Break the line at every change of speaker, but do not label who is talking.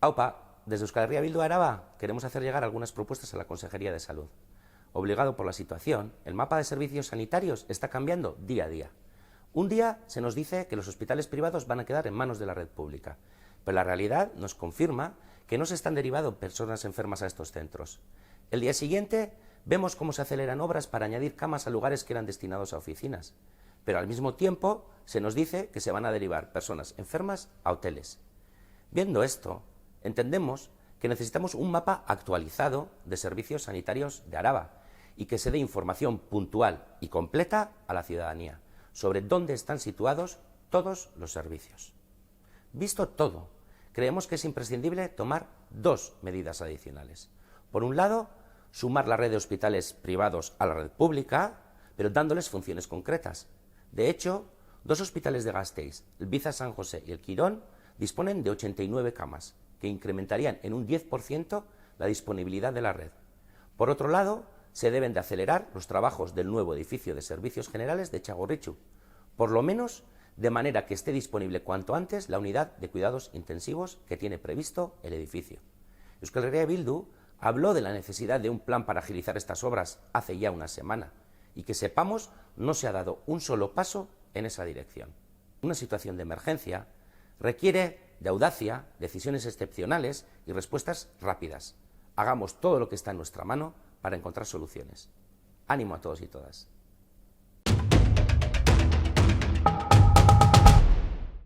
Aupa, desde Euskal Herria Bildu Araba queremos hacer llegar algunas propuestas a la Consejería de Salud. Obligado por la situación, el mapa de servicios sanitarios está cambiando día a día. Un día se nos dice que los hospitales privados van a quedar en manos de la red pública, pero la realidad nos confirma que no se están derivando personas enfermas a estos centros. El día siguiente vemos cómo se aceleran obras para añadir camas a lugares que eran destinados a oficinas, pero al mismo tiempo se nos dice que se van a derivar personas enfermas a hoteles. Viendo esto, entendemos que necesitamos un mapa actualizado de servicios sanitarios de Araba y que se dé información puntual y completa a la ciudadanía sobre dónde están situados todos los servicios. Visto todo, creemos que es imprescindible tomar dos medidas adicionales. Por un lado, sumar la red de hospitales privados a la red pública, pero dándoles funciones concretas. De hecho, dos hospitales de Gasteiz, el Biza San José y el Quirón, disponen de 89 camas, que incrementarían en un 10% la disponibilidad de la red. Por otro lado, se deben de acelerar los trabajos del nuevo edificio de servicios generales de Txagorritxu, por lo menos de manera que esté disponible cuanto antes la unidad de cuidados intensivos que tiene previsto el edificio. Euskal Herria Bildu habló de la necesidad de un plan para agilizar estas obras hace ya una semana, y que sepamos no se ha dado un solo paso en esa dirección. Una situación de emergencia requiere de audacia, decisiones excepcionales y respuestas rápidas. Hagamos todo lo que está en nuestra mano para encontrar soluciones. Ánimo a todos y todas.